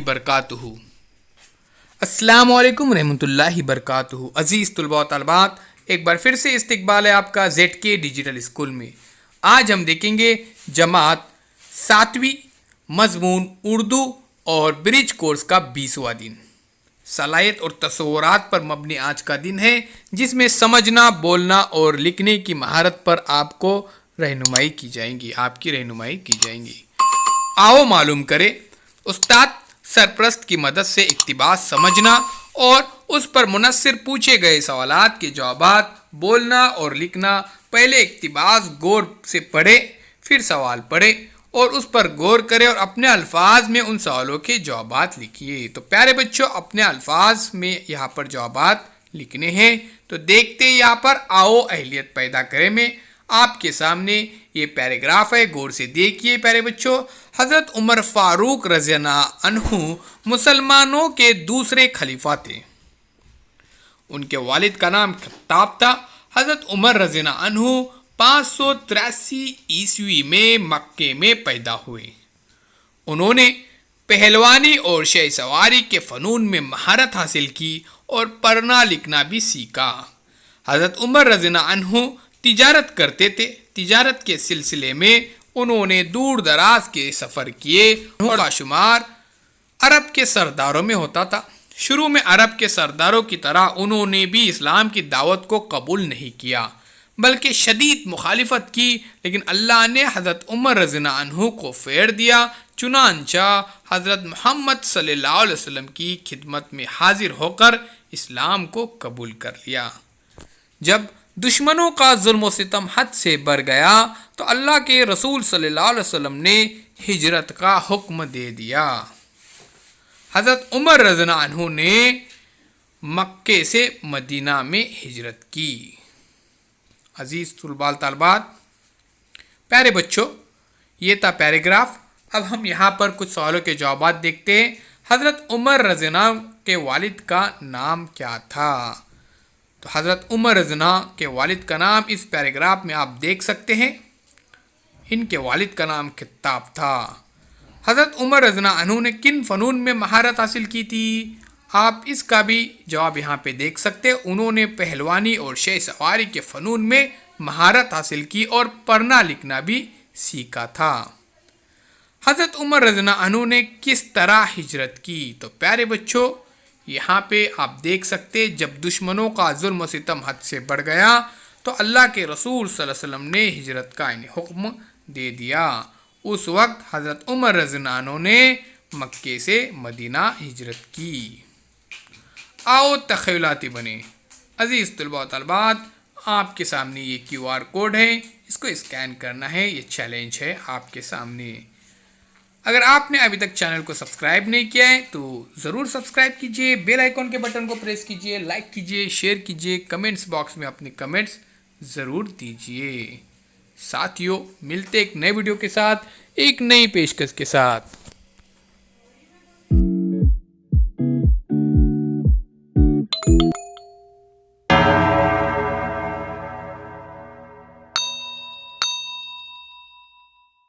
बरकातुहू। अस्सलामुअलैकुम रहमतुल्लाहि बरकातुहू। अजीज़ तुलबा व तलबात, एक बार फिर से इस्तकबाल है आपका ZK डिजिटल स्कूल में। आज हम देखेंगे जमात 7वीं मज़मून उर्दू और ब्रिज कोर्स का 20वां दिन। सलाहियत और तसव्वुरात पर मबनी आज का दिन है, जिसमें समझना, बोलना और लिखने की महारत पर आपकी रहनुमाई की जाएगी। आओ मालूम करें। उस्ताद सरप्रस्त की मदद से इक्तिबास समझना और उस पर मुनस्सिर पूछे गए सवालात के जवाबात बोलना और लिखना। पहले इक्तिबास गौर से पढ़े, फिर सवाल पढ़े और उस पर गौर करें और अपने अल्फाज में उन सवालों के जवाबात लिखिए। तो प्यारे बच्चों, अपने अल्फाज में यहाँ पर जवाबात लिखने हैं। तो देखते यहाँ पर आओ अहलियत पैदा करें में आपके सामने ये पैराग्राफ है, गौर से देखिए प्यारे बच्चों। हज़रत उमर फारूक रज़ियल्लाहु अन्हु मुसलमानों के दूसरे खलीफा थे। उनके वालिद का नाम खत्ताब था। हज़रत उमर रज़ियल्लाहु अन्हु 583 ईस्वी में मक्के में पैदा हुए। उन्होंने पहलवानी और शह सवारी के फ़नून में महारत हासिल की और पढ़ना लिखना भी सीखा। हज़रत उमर रज़ियल्लाहु अन्हु तिजारत करते थे। तिजारत के सिलसिले में उन्होंने दूर दराज के सफ़र किए। उनका शुमार अरब के सरदारों में होता था। शुरू में अरब के सरदारों की तरह उन्होंने भी इस्लाम की दावत को कबूल नहीं किया, बल्कि शदीद मुखालिफत की। लेकिन अल्लाह ने हज़रत उमर रज़ियल्लाहु अन्हु को फेर दिया। चुनांचा हज़रत मोहम्मद सल्लल्लाहु अलैहि वसल्लम की खिदमत में हाजिर होकर इस्लाम को कबूल कर लिया। जब दुश्मनों का जुल्म सितम हद से बढ़ गया तो अल्लाह के रसूल सल्लल्लाहु अलैहि वसल्लम ने हिजरत का हुक्म दे दिया। हज़रत उमर रज़ियल्लाहु अन्हु ने मक्के से मदीना में हिजरत की। अजीज़ तुलबाल तलबात, प्यारे बच्चों, ये था पैराग्राफ। अब हम यहाँ पर कुछ सवालों के जवाब देखते हैं। हज़रत उमर रज़ियल्लाहु के वालिद का नाम क्या था? तो हज़रत उमर रज़ियल्लाहु के वालिद का नाम इस पैराग्राफ में आप देख सकते हैं। इनके वालिद का नाम खत्ताब था। हज़रत उमर रज़ियल्लाहु अन्हु ने किन फ़नून में महारत हासिल की थी? आप इसका भी जवाब यहाँ पे देख सकते हैं। उन्होंने पहलवानी और शह सवारी के फ़नून में महारत हासिल की और पढ़ना लिखना भी सीखा था। हज़रत उमर रज़ियल्लाहु अन्हु ने किस तरह हिजरत की? तो प्यारे बच्चों, यहाँ पे आप देख सकते, जब दुश्मनों का जुल्म सितम हद से बढ़ गया तो अल्लाह के रसूल सल्लल्लाहु अलैहि वसल्लम ने हिजरत का हुक्म दे दिया। उस वक्त हज़रत उमर रज़ियल्लाहु अन्हु ने मक्के से मदीना हिजरत की। आओ तख़य्युलाती बने। अज़ीज़ तुलबा व तलबात, आपके सामने ये QR कोड है, इसको स्कैन करना है। ये चैलेंज है आपके सामने। अगर आपने अभी तक चैनल को सब्सक्राइब नहीं किया है तो ज़रूर सब्सक्राइब कीजिए, बेल आइकॉन के बटन को प्रेस कीजिए, लाइक कीजिए, शेयर कीजिए, कमेंट्स बॉक्स में अपने कमेंट्स ज़रूर दीजिए। साथियों, मिलते एक नए वीडियो के साथ, एक नई पेशकश के साथ।